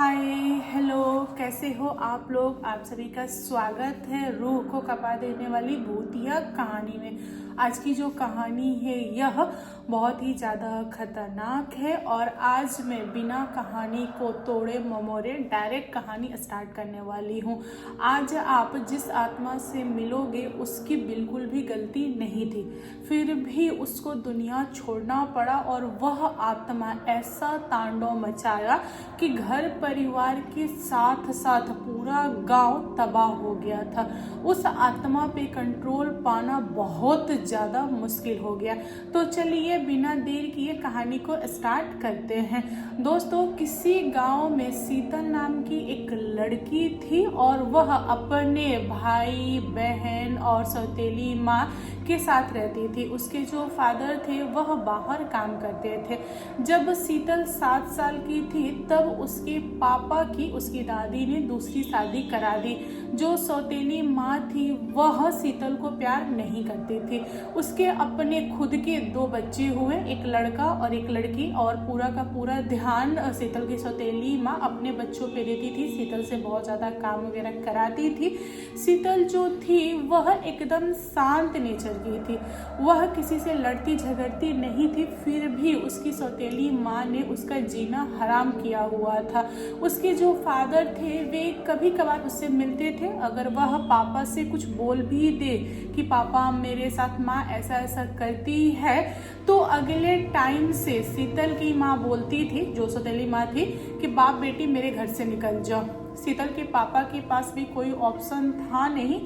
Hi hello, कैसे हो आप लोग। आप सभी का स्वागत है रूह को कपा देने वाली भूतिया कहानी में। आज की जो कहानी है यह बहुत ही ज़्यादा खतरनाक है और आज मैं बिना कहानी को तोड़े ममोड़े डायरेक्ट कहानी स्टार्ट करने वाली हूँ। आज आप जिस आत्मा से मिलोगे उसकी बिल्कुल भी गलती नहीं थी, फिर भी उसको दुनिया छोड़ना पड़ा और वह आत्मा ऐसा तांडव मचाया कि घर परिवार के साथ साथ पूरा गांव तबाह हो गया था। उस आत्मा पे कंट्रोल पाना बहुत ज़्यादा मुश्किल हो गया। तो चलिए बिना देर किए कहानी को स्टार्ट करते हैं। दोस्तों, किसी गांव में शीतल नाम की एक लड़की थी और वह अपने भाई बहन और सौतेली माँ के साथ रहती थी। उसके जो फादर थे वह बाहर काम करते थे। जब शीतल 7 साल की थी तब उसके पापा की उसकी दादी ने दूसरी शादी करा दी। जो सौतेली माँ थी वह शीतल को प्यार नहीं करती थी। उसके अपने खुद के 2 बच्चे हुए, एक लड़का और एक लड़की, और पूरा का पूरा ध्यान शीतल की सौतेली माँ अपने बच्चों पे देती थी। शीतल से बहुत ज़्यादा काम वगैरह कराती थी। शीतल जो थी वह एकदम शांत नेचर की थी। वह किसी से लड़ती झगड़ती नहीं थी, फिर भी उसकी सौतेली माँ ने उसका जीना हराम किया हुआ था। उसके जो फादर थे वे कभी कभार उससे मिलते थे। अगर वह पापा से कुछ बोल भी दे कि पापा मेरे साथ माँ ऐसा ऐसा करती है, तो अगले टाइम से शीतल की माँ बोलती थी, जो सौतेली माँ थी, कि बाप बेटी मेरे घर से निकल जाओ। शीतल के पापा के पास भी कोई ऑप्शन था नहीं,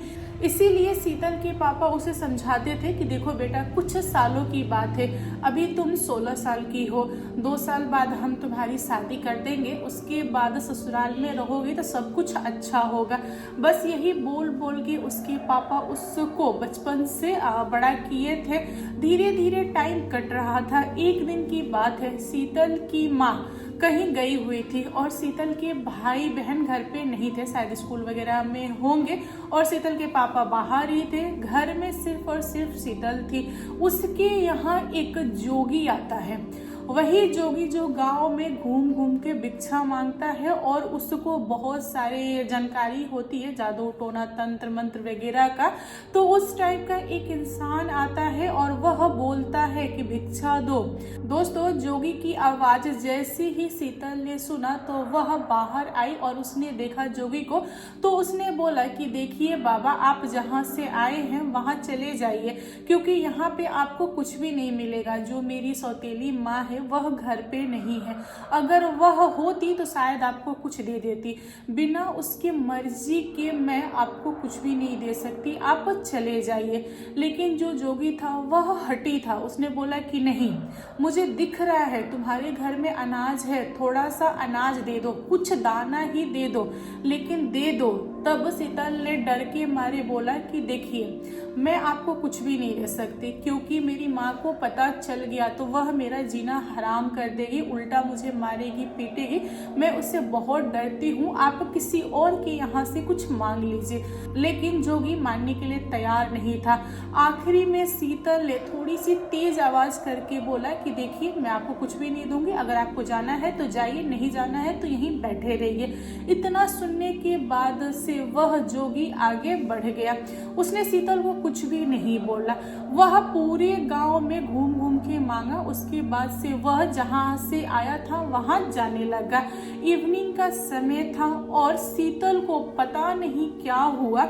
इसीलिए शीतल के पापा उसे समझाते थे कि देखो बेटा, कुछ सालों की बात है, अभी तुम 16 साल की हो, 2 साल बाद हम तुम्हारी शादी कर देंगे, उसके बाद ससुराल में रहोगे तो सब कुछ अच्छा होगा। बस यही बोल बोल के उसके पापा उसको बचपन से बड़ा किए थे। धीरे धीरे टाइम कट रहा था। एक दिन की बात है, शीतल की माँ कहीं गई हुई थी और शीतल के भाई बहन घर पे नहीं थे, शायद स्कूल वगैरह में होंगे, और शीतल के पापा बाहर ही थे। घर में सिर्फ और सिर्फ शीतल थी। उसके यहाँ एक जोगी आता है, वही जोगी जो गांव में घूम घूम के भिक्षा मांगता है और उसको बहुत सारे जानकारी होती है जादू टोना तंत्र मंत्र वगैरह का। तो उस टाइप का एक इंसान आता है और वह बोलता है कि भिक्षा दो। दोस्तों, जोगी की आवाज जैसे ही शीतल ने सुना तो वह बाहर आई और उसने देखा जोगी को। तो उसने बोला कि देखिए बाबा, आप जहाँ से आए हैं वहाँ चले जाइए, क्योंकि यहाँ पे आपको कुछ भी नहीं मिलेगा। जो मेरी सौतेली माँ है वह घर पे नहीं है, अगर वह होती तो शायद आपको कुछ दे देती। बिना उसके मर्जी के मैं आपको कुछ भी नहीं दे सकती, आप चले जाइए। लेकिन जो जोगी था वह हटी था। उसने बोला कि नहीं, मुझे दिख रहा है तुम्हारे घर में अनाज है, थोड़ा सा अनाज दे दो, कुछ दाना ही दे दो, लेकिन दे दो। तब शीतल ने डर के मारे बोला कि देखिए, मैं आपको कुछ भी नहीं दे सकती, क्योंकि मेरी माँ को पता चल गया तो वह मेरा जीना हराम कर देगी, उल्टा मुझे मारेगी पीटेगी। मैं उससे बहुत डरती हूँ, आप किसी और के यहाँ से कुछ मांग लीजिए। लेकिन जोगी मानने के लिए तैयार नहीं था। आखिरी में शीतल ने थोड़ी सी तेज आवाज करके बोला कि देखिए, मैं आपको कुछ भी नहीं दूंगी, अगर आपको जाना है तो जाइए, नहीं जाना है तो यहीं बैठे रहिए। इतना सुनने के बाद से वह जोगी आगे बढ़ गया। उसने शीतल को कुछ भी नहीं बोला। वह पूरे गांव में घूम घूम के मांगा। उसके बाद से वह जहां से आया था वहां जाने लगा। इवनिंग का समय था और शीतल को पता नहीं क्या हुआ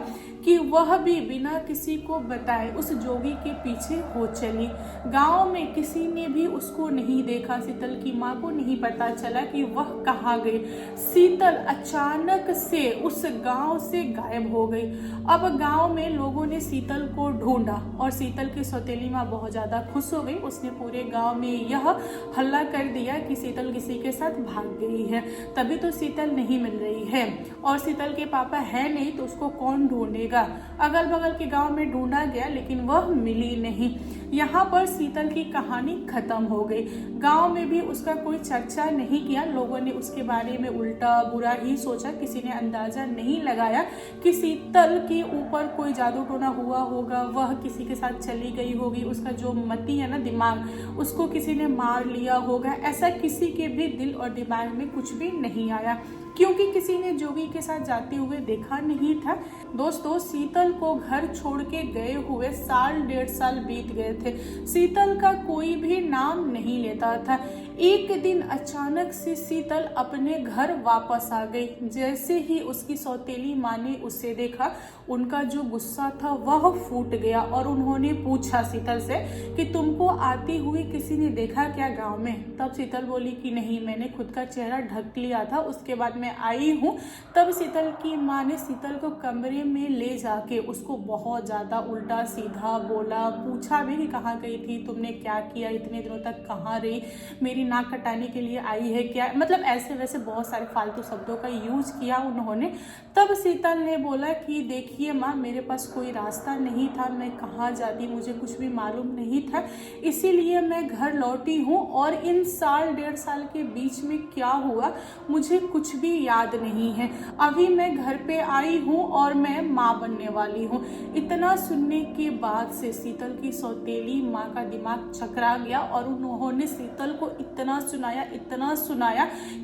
कि वह भी बिना किसी को बताए उस जोगी के पीछे हो चली। गांव में किसी ने भी उसको नहीं देखा। शीतल की माँ को नहीं पता चला कि वह कहाँ गई। शीतल अचानक से उस गांव से गायब हो गई। अब गांव में लोगों ने शीतल को ढूंढा और शीतल की सौतेली माँ बहुत ज्यादा खुश हो गई। उसने पूरे गांव में यह हल्ला कर दिया कि शीतल किसी के साथ भाग गई है, तभी तो शीतल नहीं मिल रही है, और शीतल के पापा है नहीं तो उसको कौन ढूंढेगा। अगल बगल के गांव में ढूंढा गया लेकिन वह मिली नहीं। यहाँ पर शीतल की कहानी खत्म हो गई। गांव में भी उसका कोई चर्चा नहीं किया। लोगों ने उसके बारे में उल्टा बुरा ही सोचा। किसी ने अंदाजा नहीं लगाया कि शीतल के ऊपर कोई जादू टोना हुआ होगा, वह किसी के साथ चली गई होगी, उसका जो मति है ना, दिमाग, उसको किसी ने मार लिया होगा। ऐसा किसी के भी दिल और दिमाग में कुछ भी नहीं आया। क्योंकि किसी ने जोगी के साथ जाते हुए देखा नहीं था। दोस्तों, शीतल को घर छोड़ के गए हुए साल 1.5 साल बीत गए थे। शीतल का कोई भी नाम नहीं लेता था। एक दिन अचानक से शीतल अपने घर वापस आ गई। जैसे ही उसकी सौतेली माँ ने उसे देखा, उनका जो गुस्सा था वह फूट गया और उन्होंने पूछा शीतल से कि तुमको आती हुई किसी ने देखा क्या गांव में? तब शीतल बोली कि नहीं, मैंने खुद का चेहरा ढक लिया था, उसके बाद मैं आई हूँ। तब शीतल की माँ ने शीतल को कमरे में ले जाके उसको बहुत ज़्यादा उल्टा सीधा बोला, पूछा भी कि कहाँ गई थी, तुमने क्या किया, इतने दिनों तक कहाँ रही, मेरी नाक कटाने के लिए आई है क्या? मतलब ऐसे वैसे बहुत सारे फालतू शब्दों का यूज किया उन्होंने। तब शीतल ने बोला कि देखिए माँ, मेरे पास कोई रास्ता नहीं था, मैं कहाँ जाती, मुझे कुछ भी मालूम नहीं था, इसीलिए मैं घर लौटी हूँ और इन साल 1.5 साल के बीच में क्या हुआ मुझे कुछ भी याद नहीं है। अभी मैं घर पे आई हूँ और मैं माँ बनने वाली हूँ। इतना सुनने के बाद से शीतल की सौतेली माँ का दिमाग चकरा गया और उन्होंने शीतल को इतना सुनाया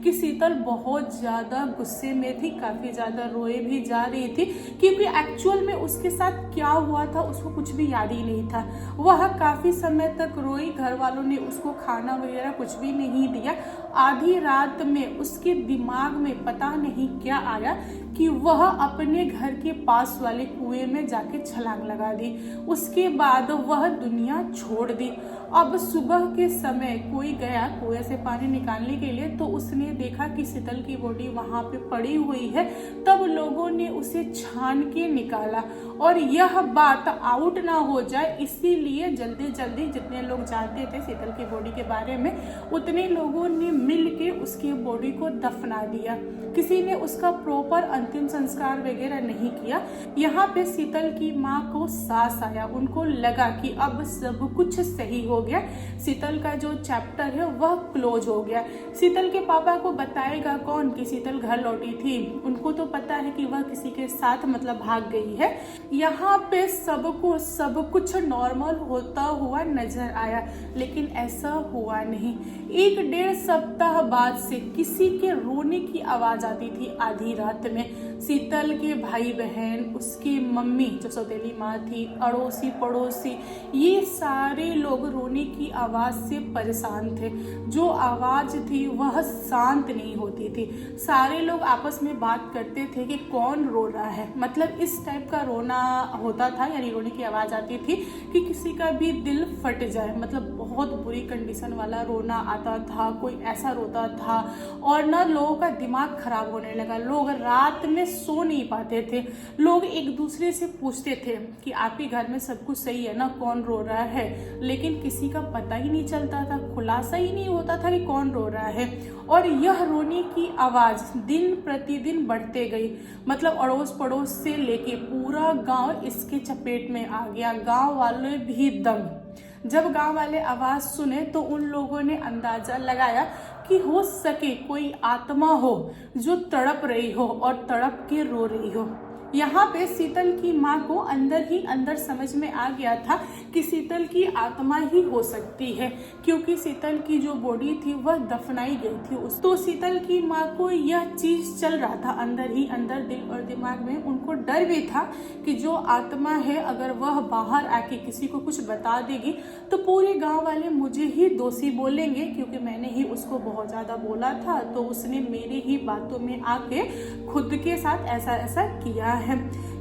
कि शीतल बहुत ज़्यादा गुस्से में थी, काफ़ी ज़्यादा रोए भी जा रही थी, क्योंकि एक्चुअल में उसके साथ क्या हुआ था उसको कुछ भी याद ही नहीं था। वह काफ़ी समय तक रोई, घर वालों ने उसको खाना वगैरह कुछ भी नहीं दिया। आधी रात में उसके दिमाग में पता नहीं क्या आया कि वह अपने घर के पास वाले कुएं में जाके छलांग लगा दी। उसके बाद वह दुनिया छोड़ दी। अब सुबह के समय कोई गया कुएं से पानी निकालने के लिए, तो उसने देखा कि शीतल की बॉडी वहां पे पड़ी हुई है। तब लोगों ने उसे छान के निकाला और यह बात आउट ना हो जाए, इसीलिए जल्दी जल्दी जितने लोग जानते थे शीतल की बॉडी के बारे में, उतने लोगों ने मिल के उसकी बॉडी को दफना दिया। किसी ने उसका प्रॉपर अंतिम संस्कार वगैरह नहीं किया। यहाँ पे शीतल की माँ को साहस आया, उनको लगा कि अब सब कुछ सही हो गया, शीतल का जो चैप्टर है वह क्लोज हो गया। शीतल के पापा को बताएगा कौन कि शीतल घर लौटी थी? उनको तो पता है कि वह किसी के साथ मतलब भाग गई है। यहाँ पे सबको सब कुछ नॉर्मल होता हुआ नजर आया, लेकिन ऐसा हुआ नहीं। 1.5 सप्ताह बाद से किसी के रोने की आवाज आती थी आधी रात में। शीतल के भाई बहन, उसकी मम्मी जो सौतेली माँ थी, अड़ोसी पड़ोसी, ये सारे लोग रोने की आवाज से परेशान थे। जो आवाज थी वह शांत नहीं होती थी। सारे लोग आपस में बात करते थे कि कौन रो रहा है। मतलब इस टाइप का रोना होता था, यानी रोने की आवाज आती थी कि किसी का भी दिल फट जाए। मतलब बहुत बुरी कंडीशन वाला रोना आता था, कोई ऐसा रोता था। और ना लोगों का दिमाग खराब होने लगा, लोग रात में सो नहीं पाते थे। लोग एक दूसरे से पूछते थे कि आपके घर में सब कुछ सही है ना, कौन रो रहा है, लेकिन किसी का पता ही नहीं चलता था, खुलासा ही नहीं होता था कि कौन रो रहा है। और यह रोने की आवाज दिन प्रतिदिन बढ़ते गई। मतलब अड़ोस पड़ोस से लेके पूरा गांव इसके चपेट में आ गया। गांव वाले भी दंग। जब गांव वाले आवाज सुने तो उन लोगों ने अंदाजा लगाया कि हो सके कोई आत्मा हो जो तड़प रही हो और तड़प के रो रही हो। यहाँ पे शीतल की माँ को अंदर ही अंदर समझ में आ गया था कि शीतल की आत्मा ही हो सकती है, क्योंकि शीतल की जो बॉडी थी वह दफनाई गई थी उस। तो शीतल की माँ को यह चीज चल रहा था अंदर ही अंदर, दिल और दिमाग में। उनको डर भी था कि जो आत्मा है अगर वह बाहर आके किसी को कुछ बता देगी तो पूरे गाँव वाले मुझे ही दोषी बोलेंगे, क्योंकि मैंने ही उसको बहुत ज्यादा बोला था, तो उसने मेरे ही बातों में आके खुद के साथ ऐसा ऐसा किया है।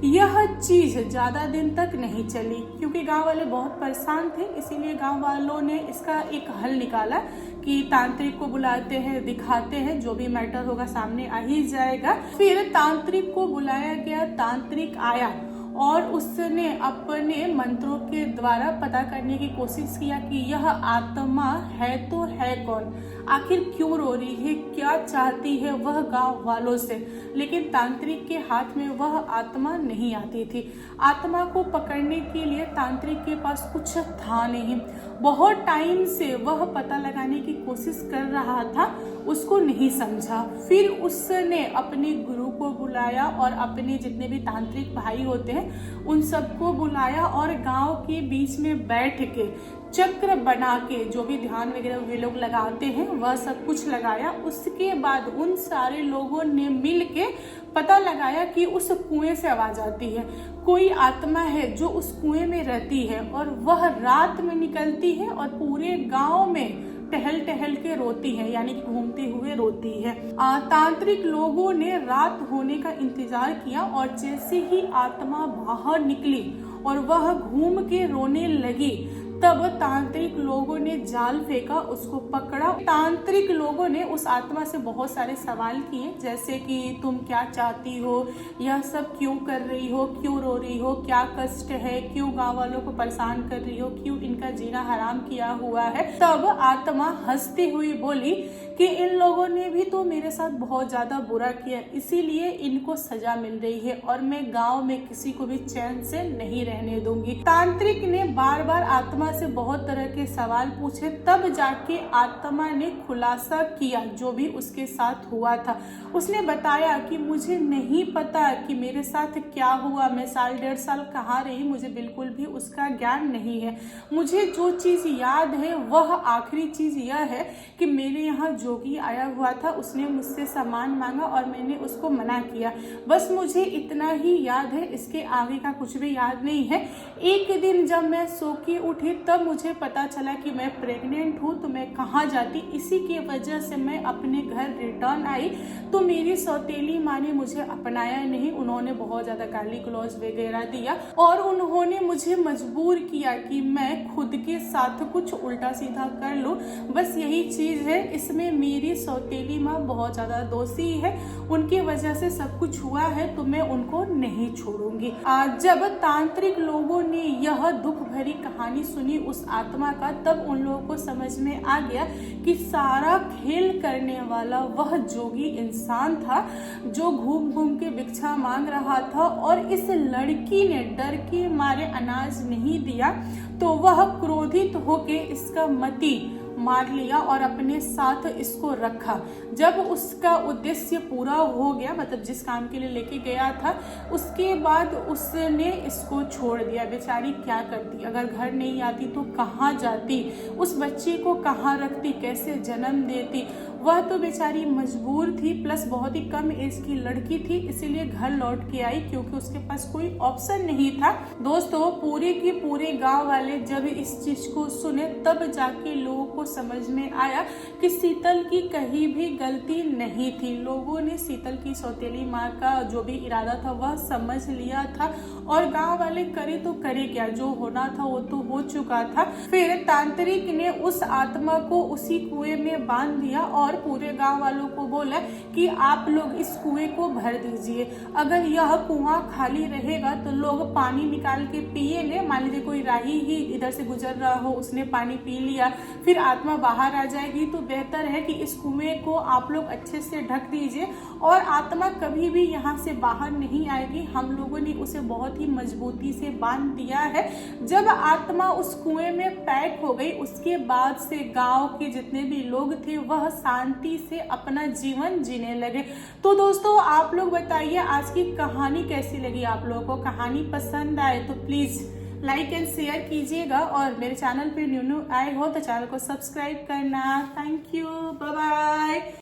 यह चीज ज्यादा दिन तक नहीं चली, क्योंकि गांव वाले बहुत परेशान थे। इसीलिए गांव वालों ने इसका एक हल निकाला कि तांत्रिक को बुलाते हैं, दिखाते हैं, जो भी मैटर होगा सामने आ ही जाएगा। फिर तांत्रिक को बुलाया गया, तांत्रिक आया और उसने अपने मंत्रों के द्वारा पता करने की कोशिश किया कि यह आत्मा है तो है कौन, आखिर क्यों रो रही है, क्या चाहती है वह गांव वालों से। लेकिन तांत्रिक के हाथ में वह आत्मा नहीं आती थी। आत्मा को पकड़ने के लिए तांत्रिक के पास कुछ था नहीं। बहुत टाइम से वह पता लगाने की कोशिश कर रहा था। उसको नहीं समझा। फिर उसने अपने गुरु को बुलाया और अपने जितने भी तांत्रिक भाई होते हैं उन सबको बुलाया और गांव के बीच में बैठ के चक्र बना के जो भी ध्यान वगैरह वे लोग लगाते हैं वह सब कुछ लगाया। उसके बाद उन सारे लोगों ने मिल के पता लगाया कि उस कुएं से आवाज आती है, कोई आत्मा है जो उस कुएं में रहती है और वह रात में निकलती है और पूरे गांव में टहल टहल के रोती है, यानी कि घूमते हुए रोती है। तांत्रिक लोगों ने रात होने का इंतजार किया और जैसे ही आत्मा बाहर निकली और वह घूम के रोने लगी तब तांत्रिक लोगों ने जाल फेंका, उसको पकड़ा। तांत्रिक लोगों ने उस आत्मा से बहुत सारे सवाल किए, जैसे कि तुम क्या चाहती हो, यह सब क्यों कर रही हो, क्यों रो रही हो, क्या कष्ट है, क्यों गांव वालों को परेशान कर रही हो, क्यों इनका जीना हराम किया हुआ है। तब आत्मा हंसती हुई बोली कि इन लोगों ने भी तो मेरे साथ बहुत ज्यादा बुरा किया, इसीलिए इनको सजा मिल रही है और मैं गांव में किसी को भी चैन से नहीं रहने दूंगी। तांत्रिक ने बार बार आत्मा से बहुत तरह के सवाल पूछे, तब जाके आत्मा ने खुलासा किया जो भी उसके साथ हुआ था। उसने बताया कि मुझे नहीं पता कि मेरे साथ क्या हुआ, मैं साल 1.5 साल कहाँ रही, मुझे बिल्कुल भी उसका ज्ञान नहीं है। मुझे जो चीज याद है वह आखिरी चीज यह है कि मेरे यहाँ जोगी आया हुआ था, उसने मुझसे सामान मांगा और मैंने उसको मना किया, बस मुझे इतना ही याद है, इसके आगे का कुछ भी याद नहीं है। एक दिन जब मैं सो के उठी तब मुझे पता चला कि मैं प्रेग्नेंट हूँ, तो मैं कहाँ जाती, इसी की वजह से मैं अपने घर रिटर्न आई। तो मेरी सौतेली माँ ने मुझे अपनाया नहीं, उन्होंने बहुत ज़्यादा गाली गलौज वगैरह दिया और उन्होंने मुझे मजबूर किया कि मैं खुद के साथ कुछ उल्टा सीधा कर लूँ। बस यही चीज़ है, इसमें मेरी सौतेली माँ बहुत ज़्यादा दोषी है, उनकी वजह से सब कुछ हुआ है, तो मैं उनको नहीं छोड़ूंगी। जब तांत्रिक लोगों ने यह दुख भरी कहानी सुनी उस आत्मा का, तब उन लोगों को समझ में आ गया कि सारा खेल करने वाला वह जोगी इंसान था जो घूम घूम के भिक्षा मांग रहा था और इस लड़की ने डर के मारे अनाज नहीं दिया तो वह क्रोधित होके इसका मति मार लिया और अपने साथ इसको रखा। जब उसका उद्देश्य पूरा हो गया, मतलब जिस काम के लिए लेके गया था, उसके बाद उसने इसको छोड़ दिया। बेचारी क्या करती, अगर घर नहीं आती तो कहाँ जाती, उस बच्चे को कहाँ रखती, कैसे जन्म देती। वह तो बेचारी मजबूर थी, प्लस बहुत ही कम एज की लड़की थी, इसीलिए घर लौट के आई क्योंकि उसके पास कोई ऑप्शन नहीं था। दोस्तों, पूरे के पूरे गांव वाले जब इस चीज को सुने तब जाके लोगों को समझ में आया कि शीतल की कहीं भी गलती नहीं थी। लोगों ने शीतल की सौतेली माँ का जो भी इरादा था वह समझ लिया था और गांव वाले करे तो करे क्या, जो होना था वो तो हो चुका था। फिर तांत्रिक ने उस आत्मा को उसी कुएं में बांध दिया और पूरे गांव वालों को बोला कि आप लोग इस कुएं को भर दीजिए, अगर यह कुआं खाली रहेगा तो लोग पानी निकाल के पिएंगे। मान लीजिए कोई राही ही इधर से गुजर रहा हो, उसने पानी पी लिया, फिर आत्मा बाहर आ जाएगी, तो बेहतर है कि इस कुएं को आप लोग अच्छे से ढक दीजिए और आत्मा कभी भी यहाँ से बाहर नहीं आएगी। हम लोगों ने उसे बहुत ही मजबूती से बांध दिया है। जब आत्मा उस कुएं में पैक हो गई, उसके बाद से गांव के जितने भी लोग थे वह शांति से अपना जीवन जीने लगे। तो दोस्तों, आप लोग बताइए आज की कहानी कैसी लगी। आप लोगों को कहानी पसंद आए तो प्लीज लाइक एंड शेयर कीजिएगा और मेरे चैनल पे न्यू आए हो तो चैनल को सब्सक्राइब करना। Thank you, bye bye.